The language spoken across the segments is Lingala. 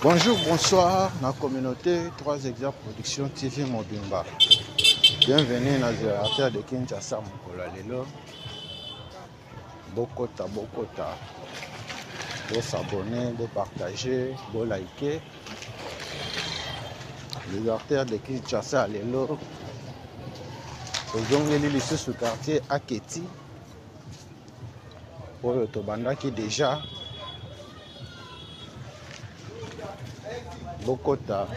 Bonjour, bonsoir, la communauté 3 Exemples Production TV Mobimba. Bienvenue dans la terre de Kinshasa, Mokola Lelo. Bokota, Bokota. Pour s'abonner, de partager, de liker. Les artères de Kinshasa, Lelo. Aux ongles lycée sous quartier Aketi. Pour le Tobanda qui déjà. Bokota,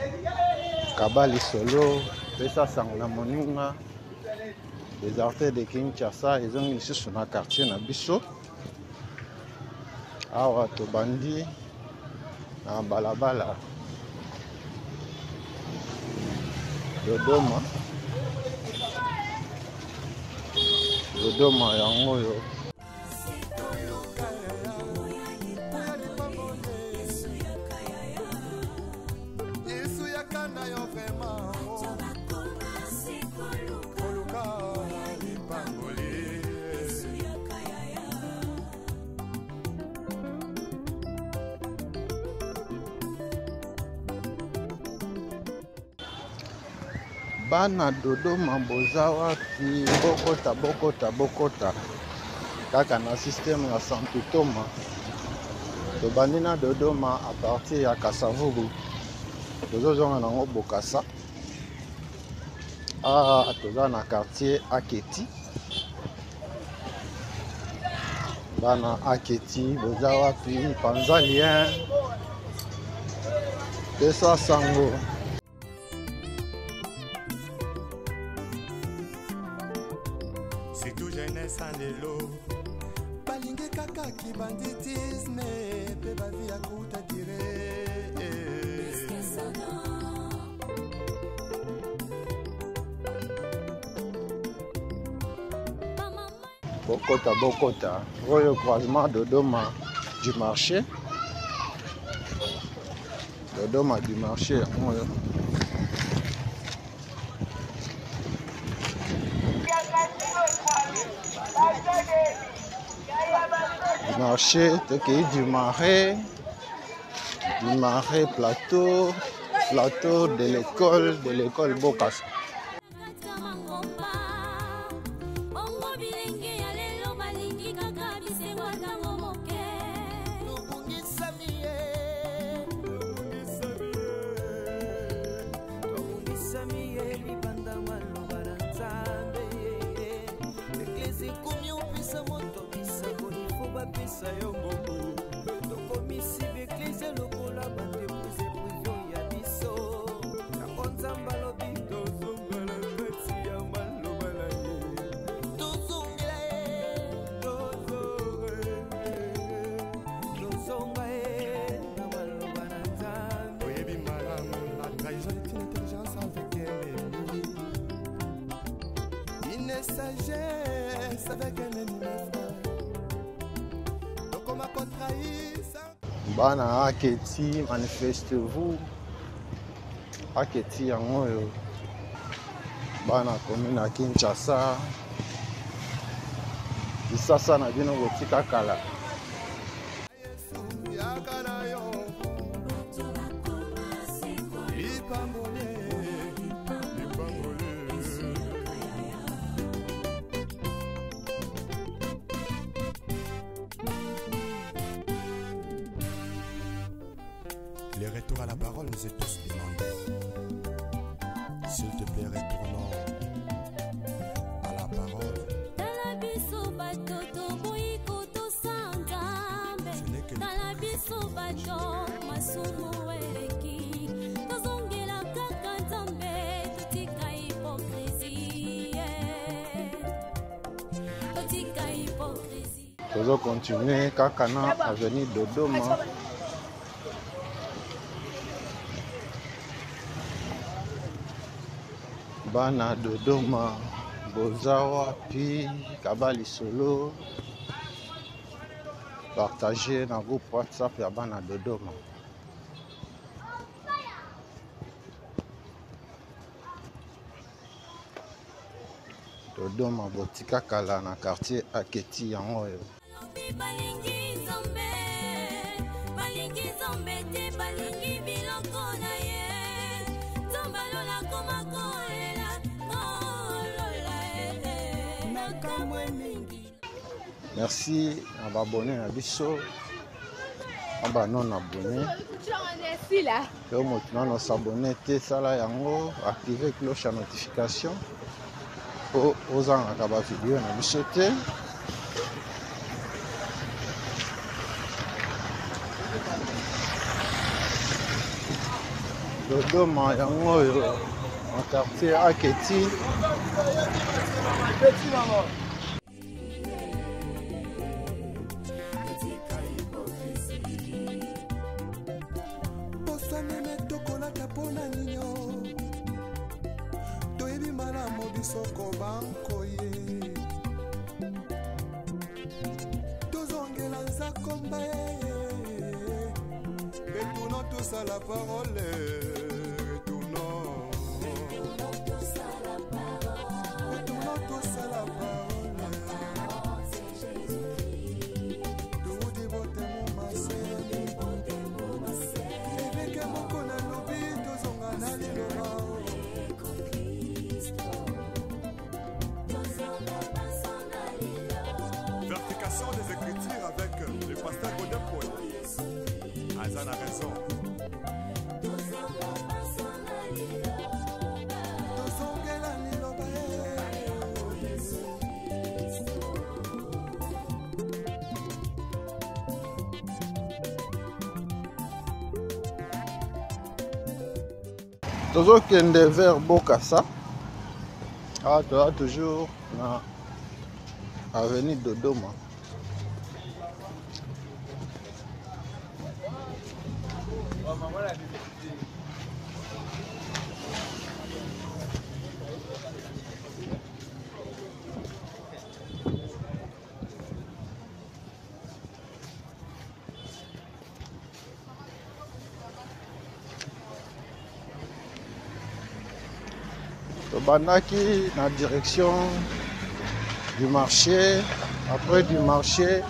Kabali Solo, Pesa Sangla Moninga, les artères de Kinshasa, ils ont ici sur le quartier Nabiso. Awa Tobandi, na Balabala, Dodoma, Yangoyo. Bana Dodoma bozawa pi bokota kaka na système ya Santutoma tobandi na Dodoma à partir ya Kasavubu tozozonga nango Bokassa toza na quartier Aketi. Bana Aketi bozawa pi Panzalien Pesa Sango. C'est tout jeunesse en l'élo. Balingue kaka qui banditisme. Pe bavi à kuta dire. Bokota. Royo croisement Dodoma du marché. Dodoma du marché. Du marché, du marais plateau de l'école Bokassa. Sagesse avec un ennemi donc on m'a contrahi ça. Bana Aketi, manifestez-vous. Aketi yangoyo. Bana commune à Kinshasa. Isasa na bino botika kala. Les retours à la parole nous est tous demandés. S'il te plaît, retournons à la parole. Ce n'est que Tozo continuer Kakana avenue Dodoma. Bana Dodoma bozawa pi Kabali Solo. Partagez dans le groupe WhatsApp ya Bana Dodoma. Dodoma botika kala na quartier Aketi yangoyo. Merci à abonner à Bisso, à non abonné. Et maintenant, nous s'abonner, activer cloche à notification pour aux gens à la vidéo à Bisso. Dodoma yango en quartier Aketi. Retournons tous à la parole. Retournons tous à la parole. Retournons tous à la parole. C'est Jésus-Christ. Tout dévoté mon massé. Et que mon qu'on a l'oubli, tous on a l'allé le rao. Vertication des Écritures avec le pasteur Godepol. Azan a raison. Toujours qu'il y a vers Bokassa. Ah, tu as toujours na avenue Dodoma. Banaki dans la direction du marché, après du marché,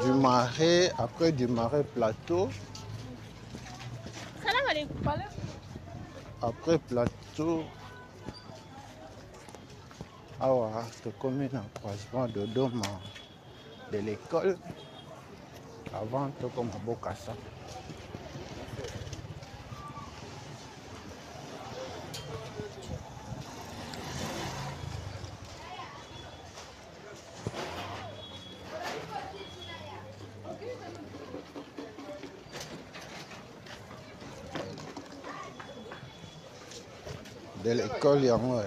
du marais, après du marais plateau. Après plateau, awa, c'est comme un croisement de Dodoma de l'école avant tout comme à Bokassa. De l'école yango.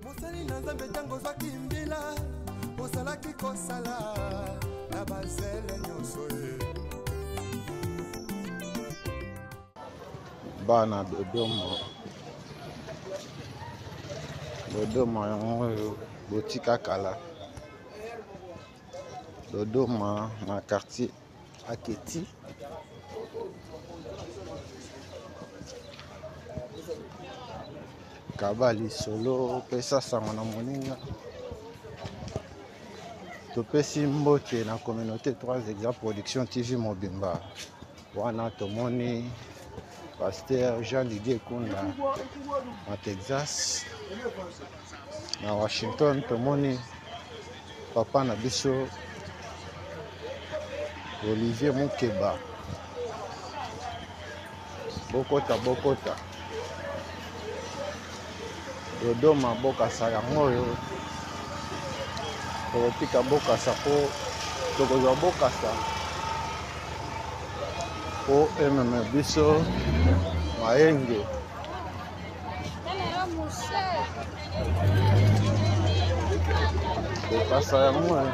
Mosali na Nzambe tango zwaki mbila osalaki kosala na bazele nyonso ye. Bana Dodoma. Dodoma yango botika kala. Dodoma na quartier Aketi. Kabali solo pesa sango na moninga. Topesi mbote na communauté 3 exemples production TV Mobimba. Wana tomoni pasteur Jean-Didier Kunda na Texas. Na Washington tomoni papa na biso Olivier Mukeba. Bokota. Dodoma Bokassa yango yo. Tokotika Bokassa po tokozwa Bokassa po ememe biso Mayenge. Bokassa yango yo.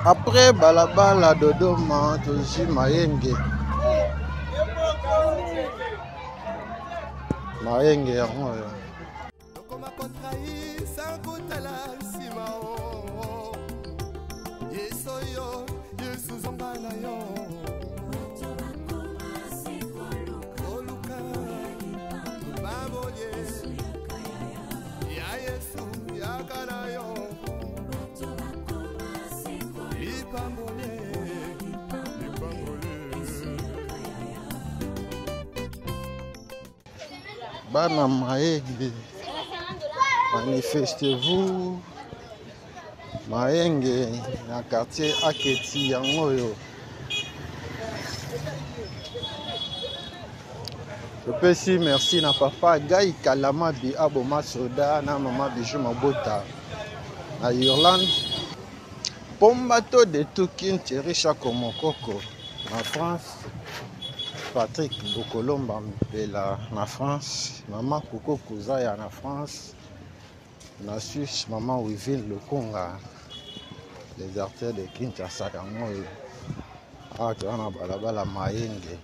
Après balabala Dodoma tozi Mayenge. Mayenge yango yo. Okoma kotrahi sans kutala sima o. Yeso yo, Yesu zongana yo. Oluka, baboye. Ya Yesu yakana yo. Lipambole, lipambole. Bana Mayenge, manifestez-vous. Mayenge, na quartier Aketi yango yo. Je peux si merci na papa Gai Kalama bi Aboma Soda na maman Bijou Mabota na Irlande. Pombato de Tukin Thierry Chakomokoko na France. Patrick Bokolomba Mpela na France. Maman Koko Kouzaya na France. Na Suisse, maman Wivine Lokonga. Les artères de Kinshasa yango yo. Ah, tu as balabala Mayenge.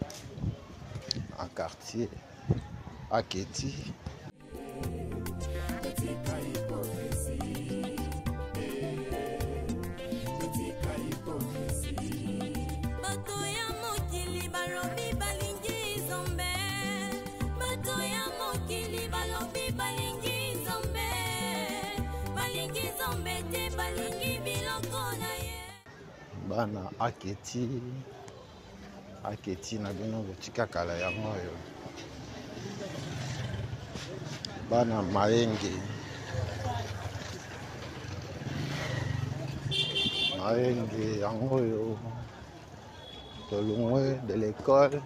En quartier Aketi. Bana Aketi. Aketi na bino botika kala yango yo. Bana Mayenge. Mayenge yango yo. Tolongwe de l'école.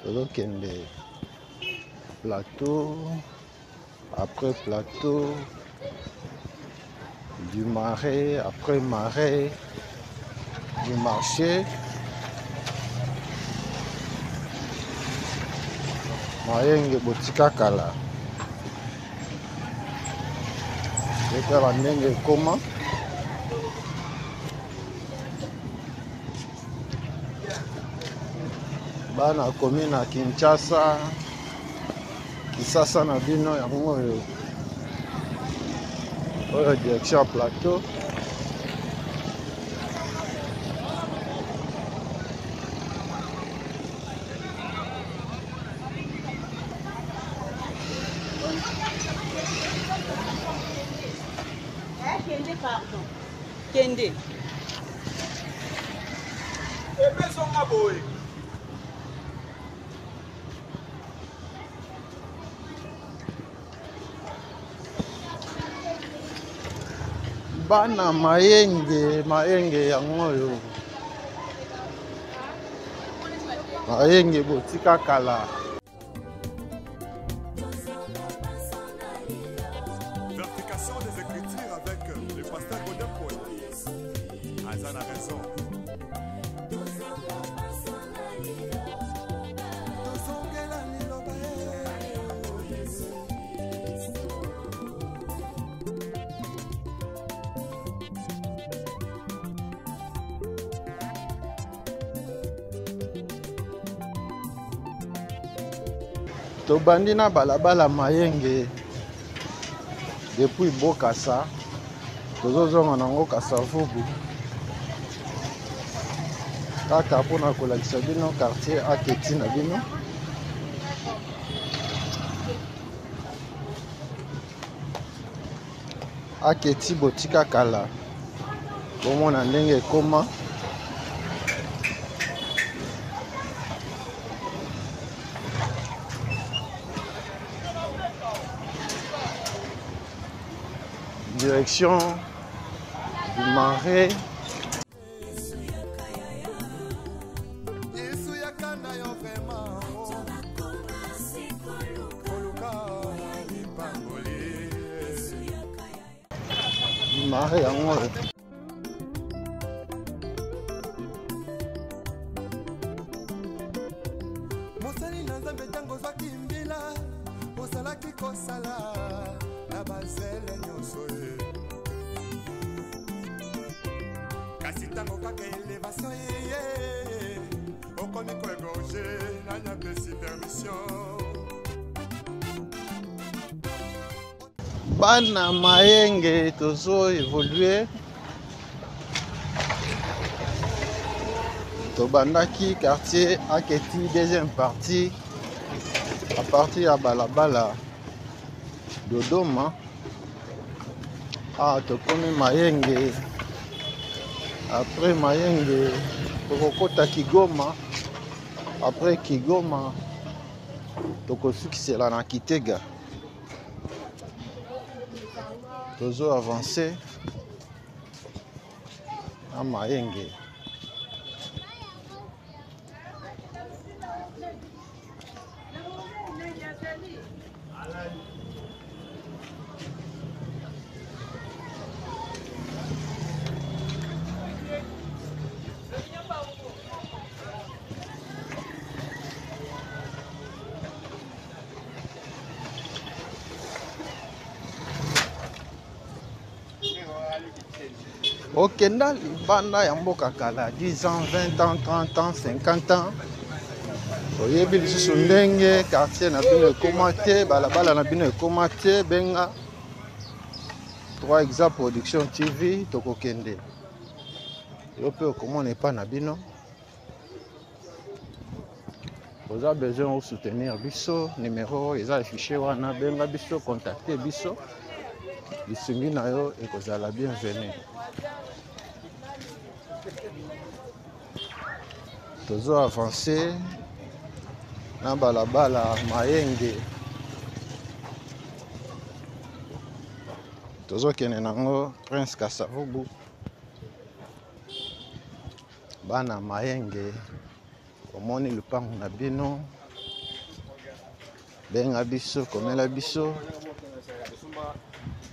Tolokende plateau. Après plateau. Du marais. Après marais. Du marché. Mayenge botika kala. Ekala ndenge koma. Bana komi na Kinshasa. Kisasa na bino yango yo. Oyo direction plateau. Kende, pardon. Kende. Bana Mayenge, Mayenge yango yo. Mayenge botika kala. Verification des écritures avec le pasteur Godin Paul. Azan a raison. Tobandi na balabala Mayenge depuis Bokassa tozozonga nango Kasavubu kaka mpona kolakisa bino quartier Aketi na bino. Aketi botika kala bomona ndenge ekoma. Direction du marais. Du marais yango. Mosali na Nzambe tango zwaki mbila osalaki kosala na bazele nyonso ye kasi ntango kaka elevation ye okomi koegorge nani apesi permission. Bana Mayenge tozo évoluer. Tobandaki quartier Aketi deuxième partie à partir à Balabala Dodoma. Ah, tokomi Mayenge. Après Mayenge, tokokota Kigoma. Après Kigoma, tokosukisela na Kitega. Tozo avancé à Mayenge. Okenda libanda ya mboka kala 10 ans, 20 ans, 30 ans, 50 ans. Oyebi lisusu ndenge quartier na bino ekoma te, balabala na bino ekoma te, benga 3 exa production TV tokokende. Yo pe okomona epa na bino. Vous avez besoin de soutenir biso, numéro eza affiché wana, benga biso, contacter biso. Lisungi na yo ekozala bienvenue. Tozo avancé na balabala Mayenge. Tozo kene nango Prince Kasavubu. Bana Mayenge. Omoni lupango na bino. Benga biso, komela biso.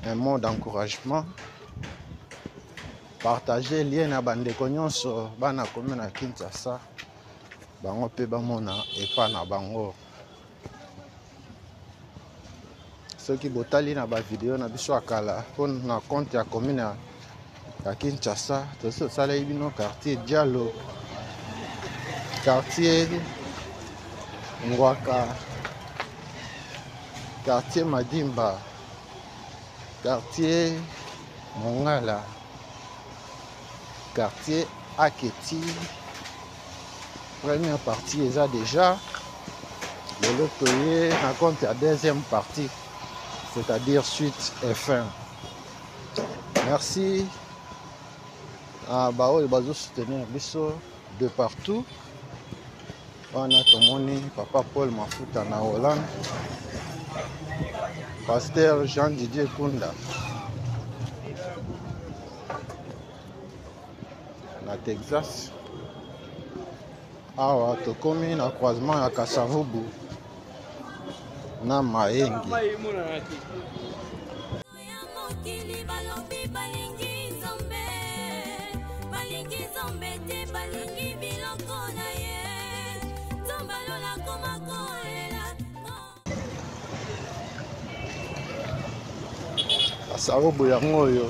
Un mot d'encouragement. Partager lien na bandeko nyonso bana komi na Kinshasa. Bango pe bamona epa na bango. Soki botali na ba video na biso akala pon na compte ya commune ya Kinshasa, toso sala ibino quartier Diallo, quartier Ngwaka, quartier Madimba, quartier Mongala, quartier Aketi. Première partie est déjà. Le lotoyer raconte la deuxième partie, c'est-à-dire suite et fin. Merci à Bao et Bazo soutenir Bisso de partout. On a Tomoni, Papa Paul Mafuta na Hollande, Pasteur Jean-Didier Kunda na Texas. Awa tokomi na croisement ya Kasavubu na Mayenge. Kasavubu yango oyo.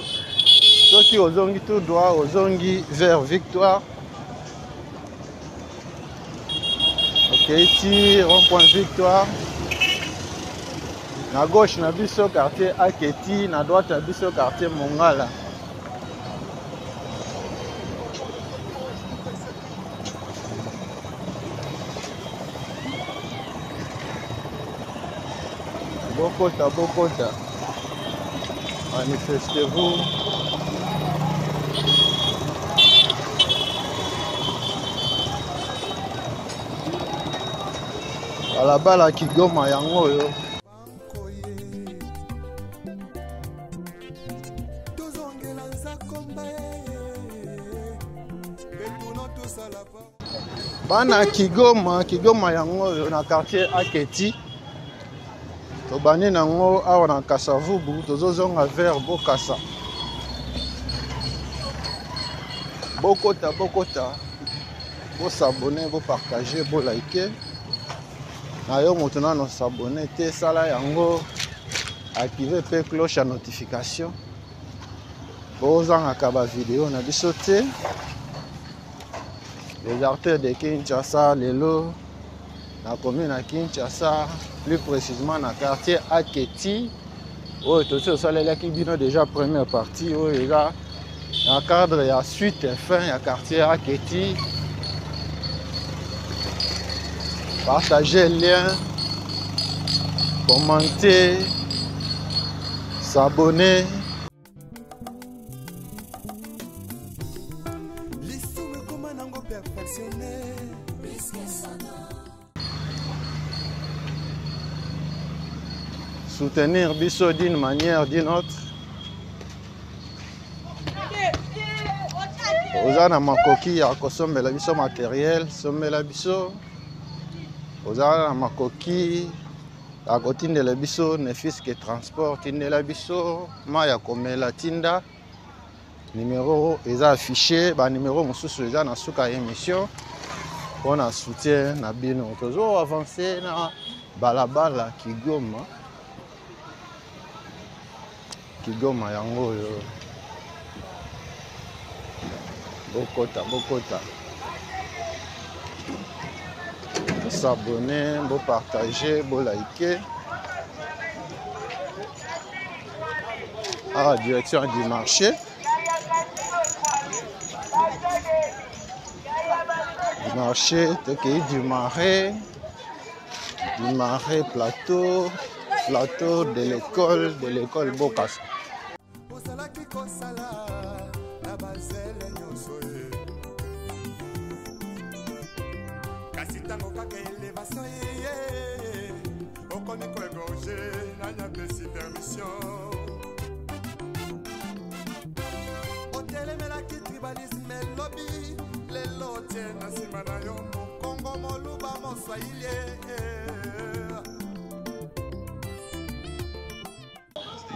Soki ozongi tout droit, ozongi vers Victoire. Keiti, rond-point Victoire. Na gauche na biso quartier Aketi, na droite na biso quartier Mongala. Bokota, Bokota. Manifestez-vous. Balabala Kigoma yango oyo. Bana Kigoma yango oyo na quartier Aketi. Tobani nango awa na Kasavubu, tozozonga vers Bokassa. Bokota, Bokota. Bo s'abonner, bo partager, bo liker. Na yo moto nano s'abonner te sala yango, activer pe cloche à notification. ozangaka ba vidéo na biso te. Les artères de Kinshasa lelo na commune à Kinshasa, plus précisément dans le quartier Aketi. Oh, tout ça, ça là qui vient déjà première partie. Oh, les gars, dans le cadre il y a suite et fin, il y a quartier Aketi. Partagez le lien, commentez, s'abonner. Soutenir Bisso d'une manière d'une autre. Ozana makoki ya kosombela biso matériel, sombela biso. Ozana makoki ya kotindela biso ne fils que transport, tindela biso maya komela tinda. Numéro eza affiché, ba numéro mosusu eza na suka émission. On a soutien na bino. Toujours avancer na balabala Kigoma. Kigoma yango yo. Bokota. S'abonner, bo partager, bo liker. À la direction du marché. Du marché, du marais plateau de l'école Bokassa.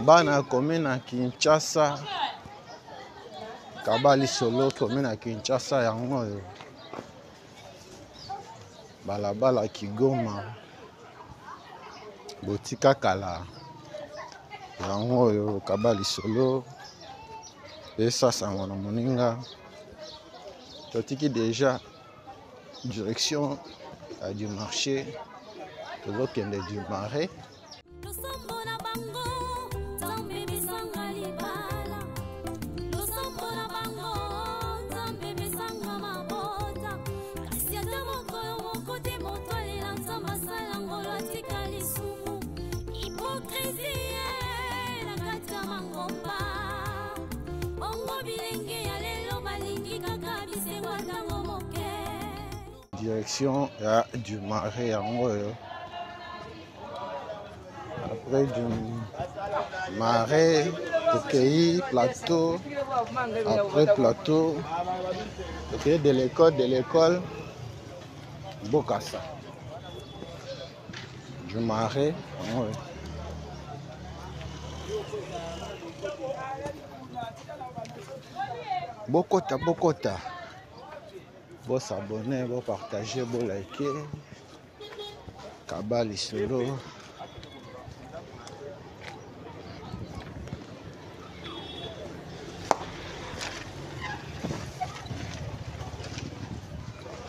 Bana commune à Kinshasa, Kabali Solo commune à Kinshasa yango yo. Balabala Kigoma, Botika Kala yango yo Kabali Solo. Et ça ngona moninga. Totiki déjà direction du marché, tozokende du marais. Direction du marais yango yo. Après du marais, Tokei, plateau. Après plateau, Tokei de l'école Bokassa. Du marais yango yo. Bokota. Bon s'abonner, bon partager, bon liker. Kabali Solo.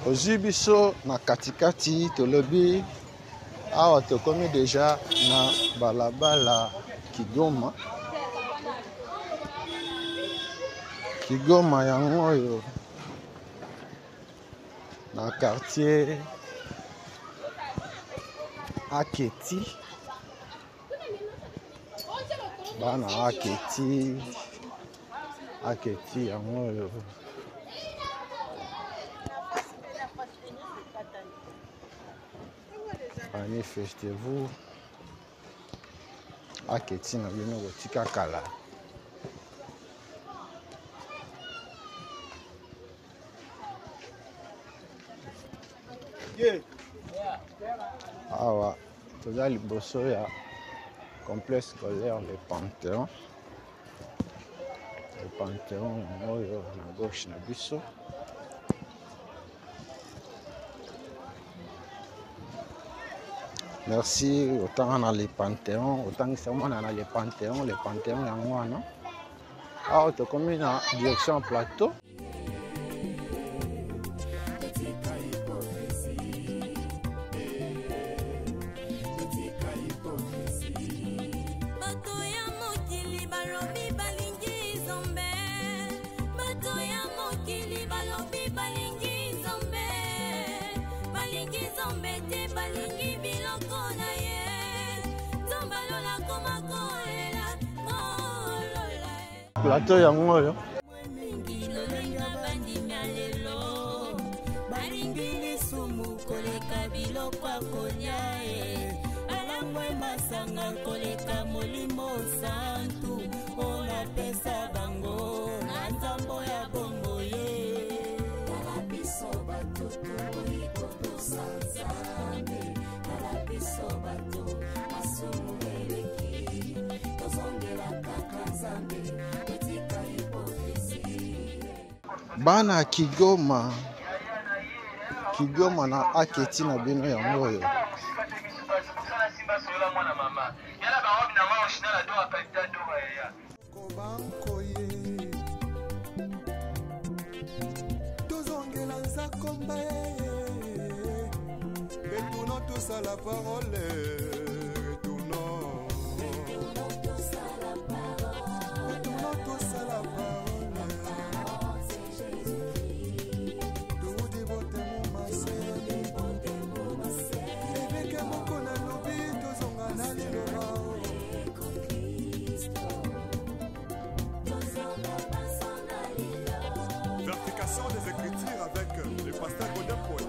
Ozibiso na katikati tolobi awa tokomi déjà na balabala Kigoma. Kigoma yango yo. Na quartier Aketi. Bana Aketi yango yo. Manifestez-vous. Aketi na bino Botika Kala. Awa toza liboso ya complexe scolaire le Panthéon. Le Panthéon oyo na gauche na biso. Merci autant dans les Panthéons, autant que c'est moi dans les Panthéons yango wana. awa tokomi na direction plateau. Plateau yango oyo bana Kigoma na aketi na bino yango oyo retournons tous à la parole, retournons tous à la parole. Vertication des Écritures avec le pasteur Godin Paul.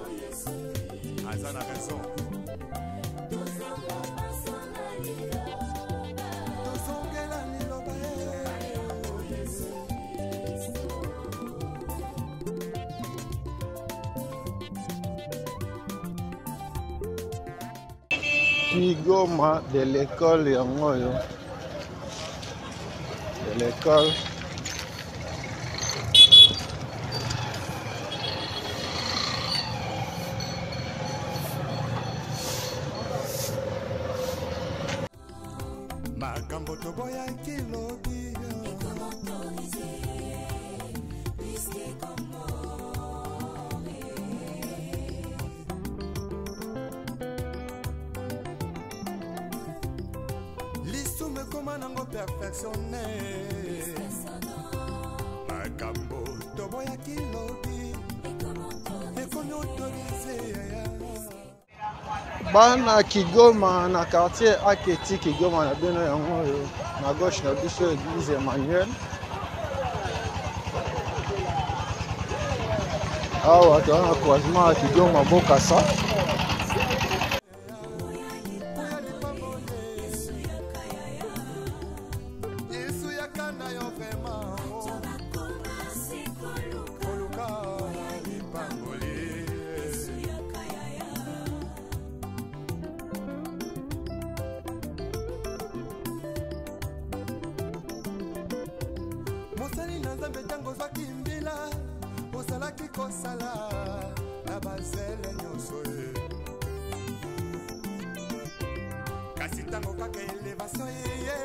Azan a raison. Kigoma de l'école yango oyo de l'école makambo toboya kilobi lisume koma nango perfectionne makambo toboya kilobi ekomi autorisé bana Kigoma na quartier aketi Kigoma na bino yango oyo na gauche na biso église Emmanuel awa toza na croisement ya Kigoma Bokassa mosali na nzambe ntango ozwaki mbila ozalaki kosala na bazele nyonso ye kasi ntango kaka elevation ye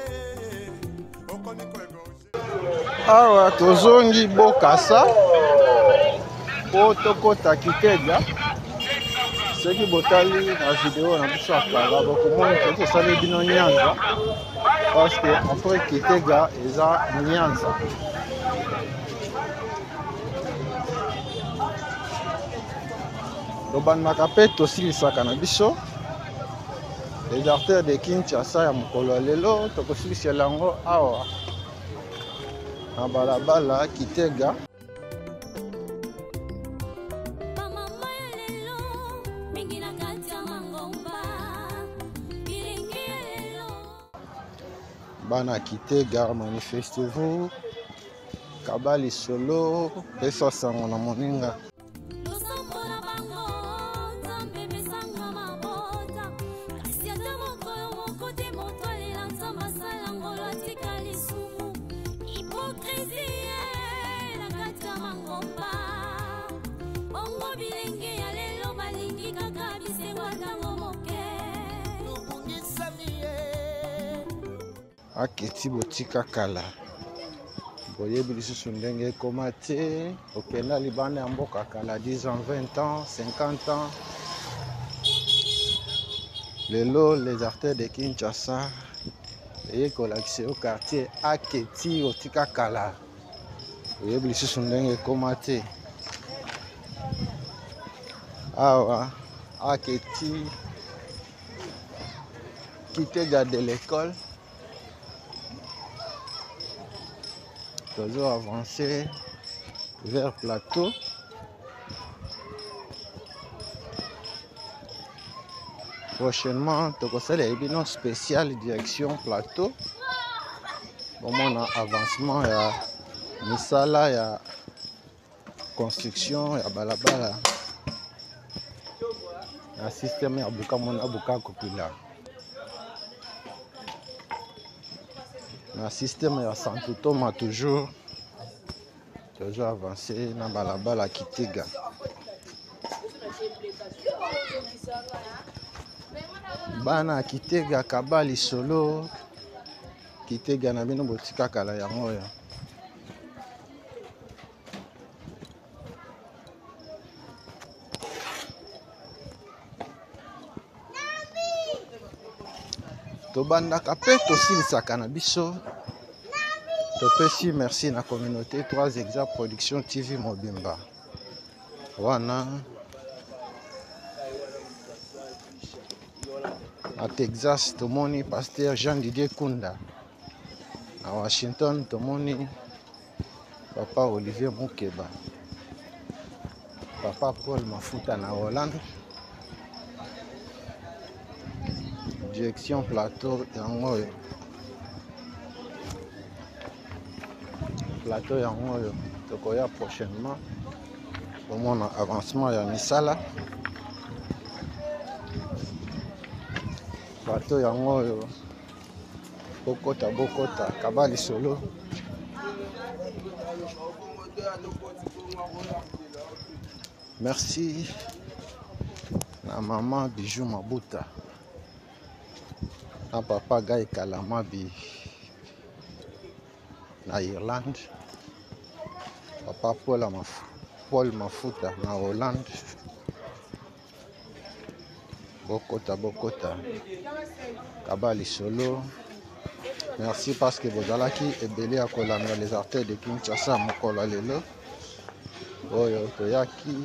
okomi koegorge awa tozongi Bokassa po tokota Kitega soki botali na video na biso ya kala bokomoni toki tosali bino Nyanza parce que après Kitega eza Nyanza tobandaka mpe tosilisaka na biso les artères de Kinshasa ya mokolo ya lelo tokosilisela yango awa na balabala Kitega bana Kitega manifestez-vous kabali solo pesa sango na moninga aketi botika kala boyebi lisusu ndenge ekoma te okenda libanda ya mboka kala 10 ans 20 ans 50 ans lelo les artères de Kinshasa eye kolakisa yo quartier Aketi otika kala oyebi lisusu ndenge ekoma te awa Aketi Kitega de l'école toujours avancé vers plateau prochainement tokosala ebino spécial direction plateau bomona avancement ya misala ya construction ya balabala na système ya buka mona buka kopila na système ya Santutoma toujours avancé na balabala Kitega bana Kitega kabali solo Kitega na bino botika kala yango ya tobandaka pe tosilisaka na biso topesi merci na communauté 3 Exact Production TV Mobimba wana à Texas tomoni pasteur Jean Didier Kunda à Washington tomoni papa Olivier Mukeba papa Paul Mafuta na Hollande direction plateau yango plateau yango tokoya prochainement tomona avancement ya misala plateau yango bokota kabali solo merci na maman Bijou Mabuta na papa Guy Kalamabi na Irlande papa Paul Mafuta na Hollande bokota kabali solo merci parce que bozalaki ebele ya kolanda les artères de Kinshasa mokolo lelo oyo toyaki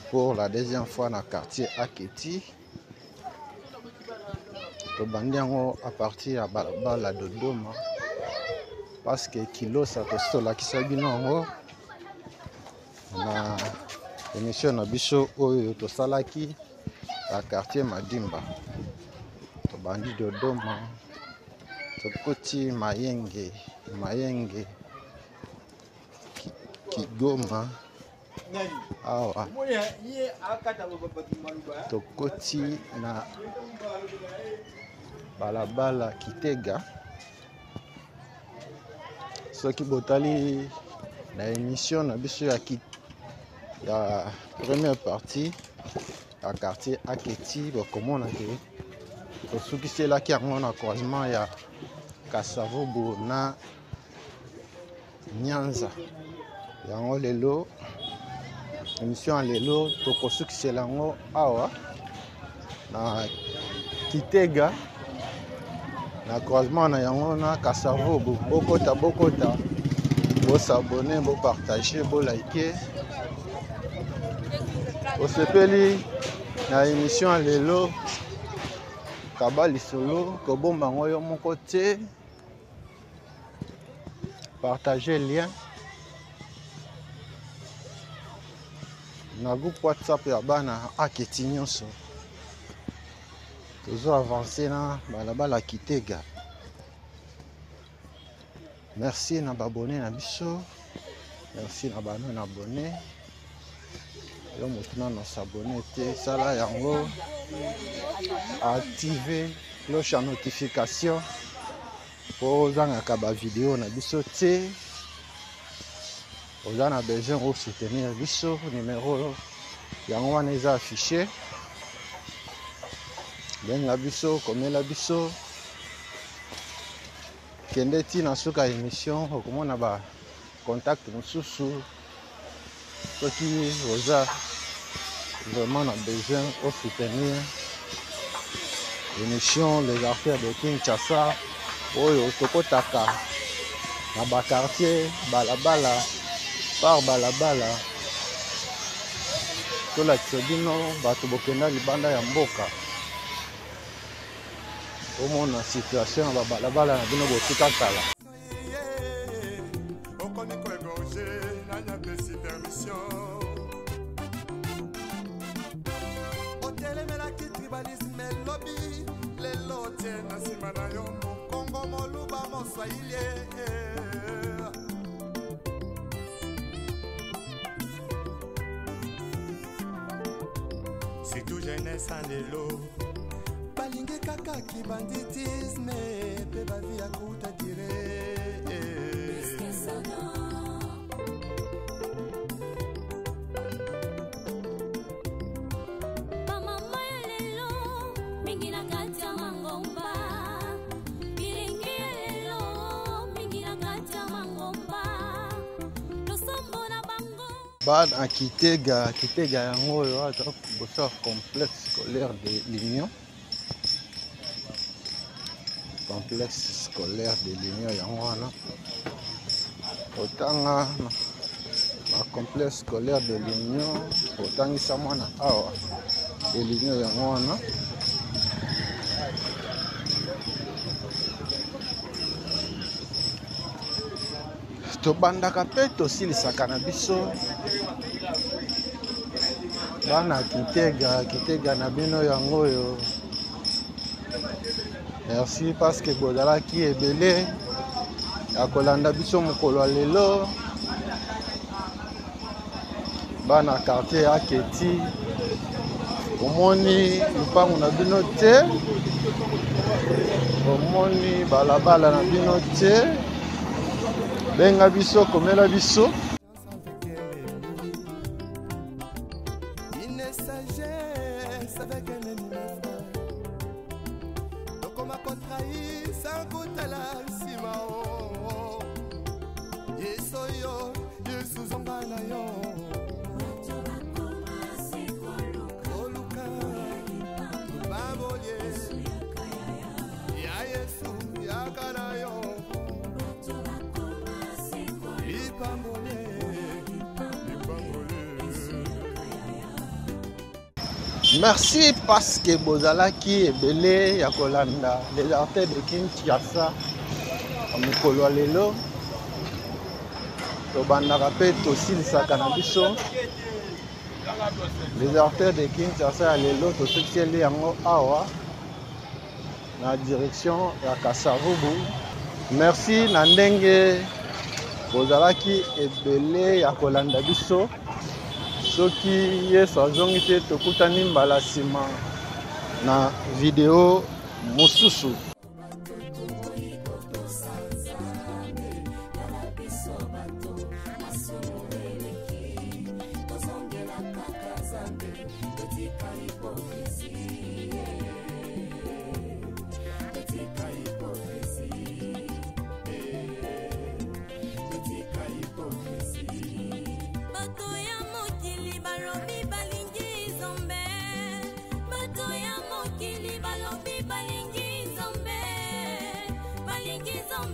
pour la deuxième fois na quartier Aketi tobandi yango à partir ya balabala Dodoma parce que Kilosa tosolakisa bino yango na émission na biso oyo tosalaki à quartier Madimba tobandi Dodoma tokoti Mayenge Kigoma awa tokoti na balabala Kitega soki botali na émission na biso ya première partie à quartier Aketi bokomona ke tosukiselaki yango na croisement ya Kasavubu na Nyanza yango lelo émission ya lelo tokosukisela yango awa na Kitega na croisement na yango na Kasavubu bokota bosabone bopartage bolike osepeli na émission ya lelo kabali solo kobomba yango yo moko te partager lien na groupe WhatsApp ya bana Aketi nyonso tozo avancer na balabala Kitega merci na babone na biso merci na bano na abonné yo moto na s'abonner te sala yango activer cloche à notification pour ozangaka ba vidéo na biso te oza na besoin de soutenir biso numéro yango wana eza affiché benga biso komela biso kende tina suka émission okomona ba contact mosusu soki oza vraiment na besoin au soutenir émission les artères de Kinshasa oyo tokotaka na ba quartier balabala par balabala tolakisa bino bato bokenda libanda ya mboka omona situation na babalabala na bino botika kala. C'est tout jeunesse en l'élo. Balingue kaka ki banditisme. Pe ba vie à kuta dire. Mama ya lelo. Mingi na kati ya mangomba. Bilingi ya lelo. Mingi na kati ya mangomba. Losombo na bango. Bana Kitega yango oyo ata bosa complexe scolaire de l'Union. Complexe scolaire de l'Union yango wana. Otanga na complexe scolaire de l'Union otangisa mwana awa de l'Union yango wana. Tobandaka pe tosilisaka na biso bana Kitega na bino yango oyo. Merci parce que bozalaki ebele ya kolanda biso mokolo lelo bana quartier ya Keti omoni lupango na bino te omoni balabala na bino te benga biso komela biso. Merci parce que bozalaki ebele ya kolanda les artères de Kinshasa mokolo lelo tobandaka pe tosilisaka na biso les artères de Kinshasa lelo tosokieli yango awa na direction ya Kasavubu. Merci na ndenge bozalaki ebele ya kolanda biso. Soki Yesu azongi te tokutani mbala nsima na video mosusu.